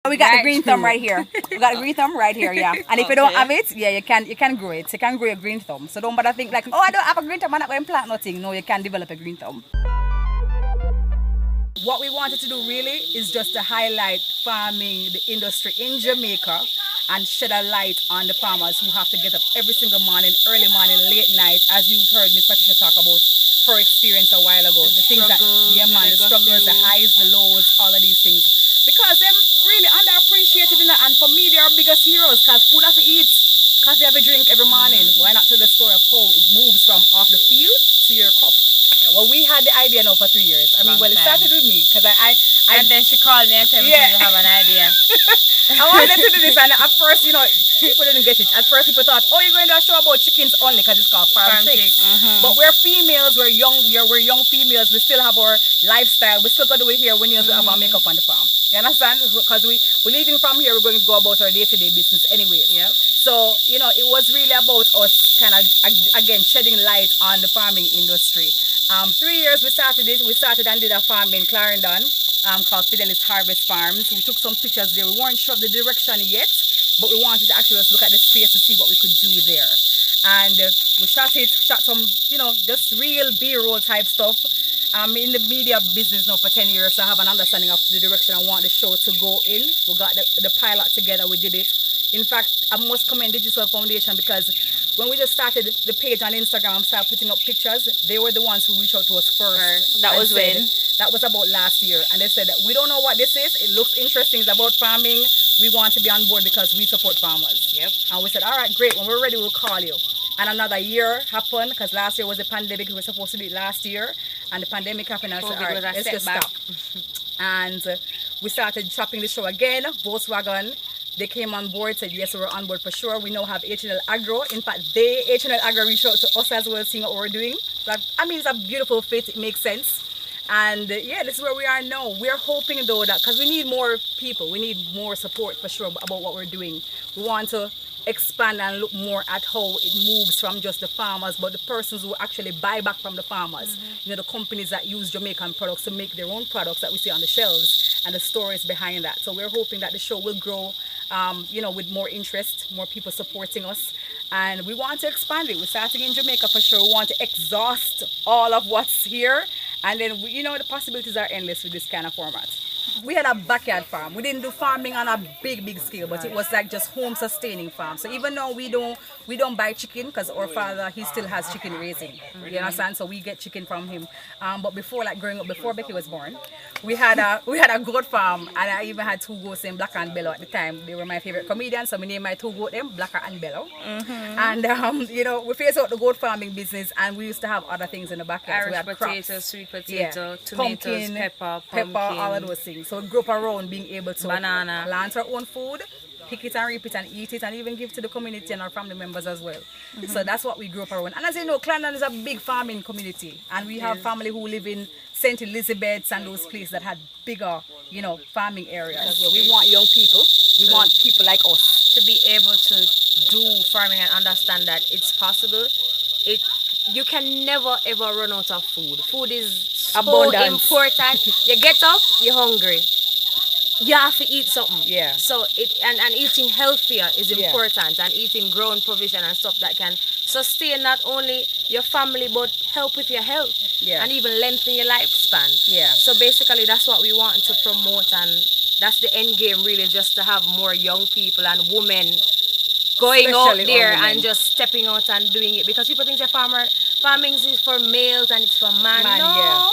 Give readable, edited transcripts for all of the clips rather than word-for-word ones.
We got the green thumb right here. We got the green thumb right here, yeah. And if you don't have it, yeah, you can grow it. You can grow a green thumb. So don't bother think like, oh, I don't have a green thumb, I'm not going to plant nothing. No, you can develop a green thumb. What we wanted to do really is just to highlight farming, the industry in Jamaica, and shed a light on the farmers who have to get up every single morning, early morning, late night, as you've heard Miss Patricia talk about her experience a while ago. The things that, yeah man, the struggles, the highs, the lows, all of these things. Because them really underappreciated in that, and for me they are biggest heroes because food have to eat, because they have a drink every morning. Why not tell the story of how it moves from off the field to your cup? Well, we had the idea now for 3 years. I mean, well, it started with me because and then she called me and told me you have an idea. I wanted to do this, and at first, you know, people didn't get it. At first, people thought, oh, you're going to do a show about chickens only because it's called Farm Chicks. But we're females, we're young females. We still have our lifestyle. We still got to do it here when you have our makeup on the farm. You understand? Because we're leaving from here, we're going to go about our day-to-day business anyways. Yep. So, you know, it was really about us kind of, again, shedding light on the farming industry. 3 years we started it. We started and did a farm in Clarendon called Fidelis Harvest Farms. We took some pictures there. We weren't sure of the direction yet, but we wanted to actually just look at the space to see what we could do there. And we shot some, you know, just real B-roll type stuff. I'm in the media business now for 10 years, so I have an understanding of the direction I want the show to go in. We got the pilot together, we did it. In fact, I must commend Digital Foundation because when we just started the page on Instagram, started putting up pictures, they were the ones who reached out to us first. That was when? That was about last year. And they said that we don't know what this is. It looks interesting. It's about farming. We want to be on board because we support farmers. Yep. And we said, all right, great. When we're ready, we'll call you. And another year happened because last year was the pandemic. We were supposed to do it last year. And the pandemic happened. And I said, all right, let's just stop. And we started shopping the show again. Volkswagen. They came on board, said yes, we're on board for sure. We now have H&L Agro. In fact, H&L Agro reached out to us as well, seeing what we're doing. So, I mean, it's a beautiful fit. It makes sense. And yeah, this is where we are now. We're hoping though that, because we need more people, we need more support for sure about what we're doing. We want to expand and look more at how it moves from just the farmers, but the persons who actually buy back from the farmers. You know, the companies that use Jamaican products to make their own products that we see on the shelves and the stories behind that. So we're hoping that the show will grow, you know, with more interest, more people supporting us. And we want to expand it. We're starting in Jamaica for sure. We want to exhaust all of what's here. And then, you know, the possibilities are endless with this kind of format. We had a backyard farm. We didn't do farming on a big scale, but it was like just home sustaining farm. So even though we don't buy chicken, because our father, he still has chicken raising. You understand? So we get chicken from him. But before, like growing up, before Becky was born, we had a goat farm, and I even had 2 goats named Blacker and Bello at the time. They were my favorite comedians, so we named my 2 goats them Blacker and Bello. And you know, we phased out the goat farming business, and we used to have other things in the backyard. Irish so we had potato, crops. sweet potato, tomatoes, pumpkin, pepper, all of those things. So we grew up around being able to banana, plant our own food, pick it and reap it and eat it, and even give to the community and our family members as well. So that's what we grew up around. And as you know, Clarendon is a big farming community, and we have family who live in St. Elizabeth's and those places that had bigger, you know, farming areas. Well, we want young people. We want people like us to be able to do farming and understand that it's possible. You can never ever run out of food. Food is so important. You get up, you're hungry. You have to eat something. Yeah. So and eating healthier is important, and eating grown provision and stuff that can sustain not only your family but help with your health. Yeah. And even lengthen your lifespan. Yeah. So basically that's what we want to promote, and that's the end game really, just to have more young people and women going out there and just stepping out and doing it, because people think farming is for males and it's for man. No.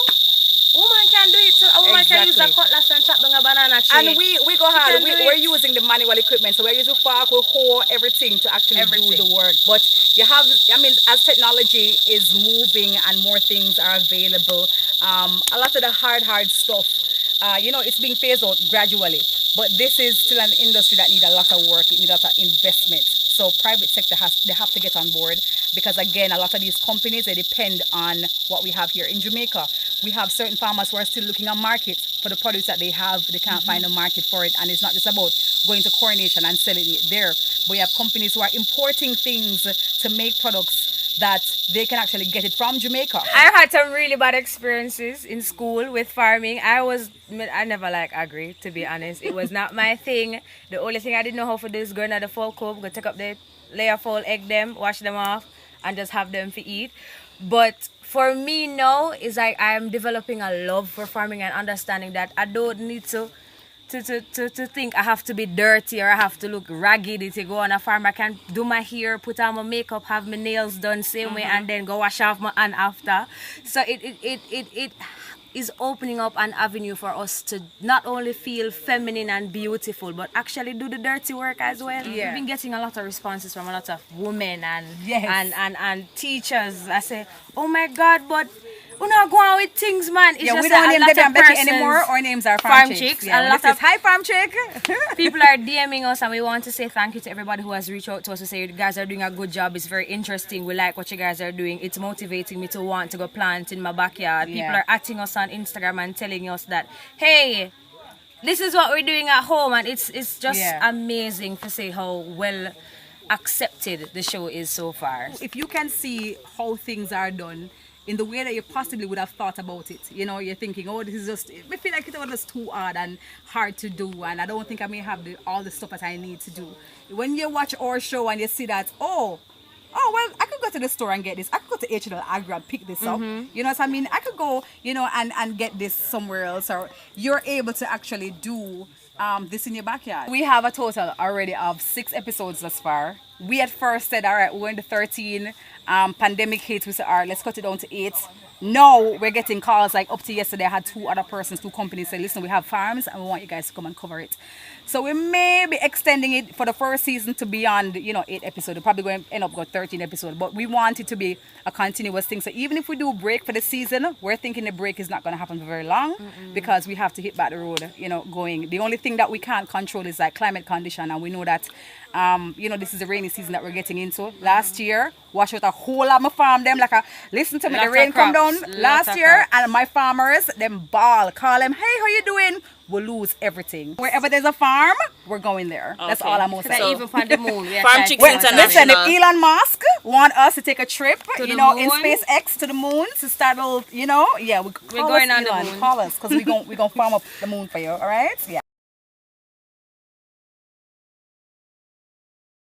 Woman can do it too. A woman can use a cutlass and chop down a banana tree. And we go hard. We're using the manual equipment. So we're using fork, we hoe, everything to actually do the work. But you have, I mean, as technology is moving and more things are available, a lot of the hard stuff, you know, it's being phased out gradually. But this is still an industry that needs a lot of work. It needs a lot of investment. So private sector they have to get on board, because again, a lot of these companies, they depend on what we have here in Jamaica. We have certain farmers who are still looking at markets for the produce that they have. They can't find a market for it, and it's not just about going to Coronation and selling it there. But we have companies who are importing things to make products that they can actually get it from Jamaica. I had some really bad experiences in school with farming. I never like agri, to be honest. It was not my thing. The only thing I didn't know how to do is go into the fowl coop, go take up the layer fowl, egg them, wash them off, and just have them to eat. But for me now, is like I'm developing a love for farming and understanding that I don't need to think I have to be dirty or I have to look raggedy to go on a farm. I can do my hair, put on my makeup, have my nails done same way, and then go wash off my hand after. So it is opening up an avenue for us to not only feel feminine and beautiful, but actually do the dirty work as well. Yeah. We've been getting a lot of responses from a lot of women and Yes. and teachers. I say, oh my God, but we're not going with things, man. It's Yeah, just we don't that a name lot them of Becky persons- anymore. Our names are Farm Farm Chicks. Chicks. Yeah, A lot of hi Farm Chick. people are DMing us, and we want to say thank you to everybody who has reached out to us to say you guys are doing a good job. It's very interesting. We like what you guys are doing. It's motivating me to want to go plant in my backyard. People Yeah. are atting us on Instagram and telling us that, hey, this is what we're doing at home, and it's just Yeah. amazing to see how well accepted the show is so far. If you can see how things are done in the way that you possibly would have thought about it, you know, you're thinking, oh, this is just, I feel like it was just too hard and hard to do, and I don't think I may have all the stuff that I need to do. When you watch our show and you see that, oh, well, I could go to the store and get this. I could go to H&L Agri and pick this up. You know what I mean? I could go, you know, and get this somewhere else. Or you're able to actually do this in your backyard. We have a total already of 6 episodes thus far. We at first said, all right, we're in the 13. Pandemic hit. We said, all right, let's cut it down to 8. Now we're getting calls. Like up to yesterday, I had 2 other persons, 2 companies say, listen, we have farms and we want you guys to come and cover it. So we may be extending it for the first season to beyond, 8 episodes. We're probably going to end up with 13 episodes. But we want it to be a continuous thing. So even if we do a break for the season, we're thinking the break is not going to happen for very long because we have to hit back the road, going. The only thing that we can't control is like climate condition. And we know that, this is the rainy season that we're getting into. Last year, wash out a whole lot of my farm. Them listen to me, the rain come down last year. And my farmers, them ball, call them, hey, how you doing? We'll lose everything. Wherever there's a farm, we're going there. That's all I'm saying. So, even from the moon. Farm Chicks International. Listen, if Elon Musk want us to take a trip, To the in moon? SpaceX to the moon to start, we're going on the moon. Call us because we're going to farm up the moon for you, all right? Yeah.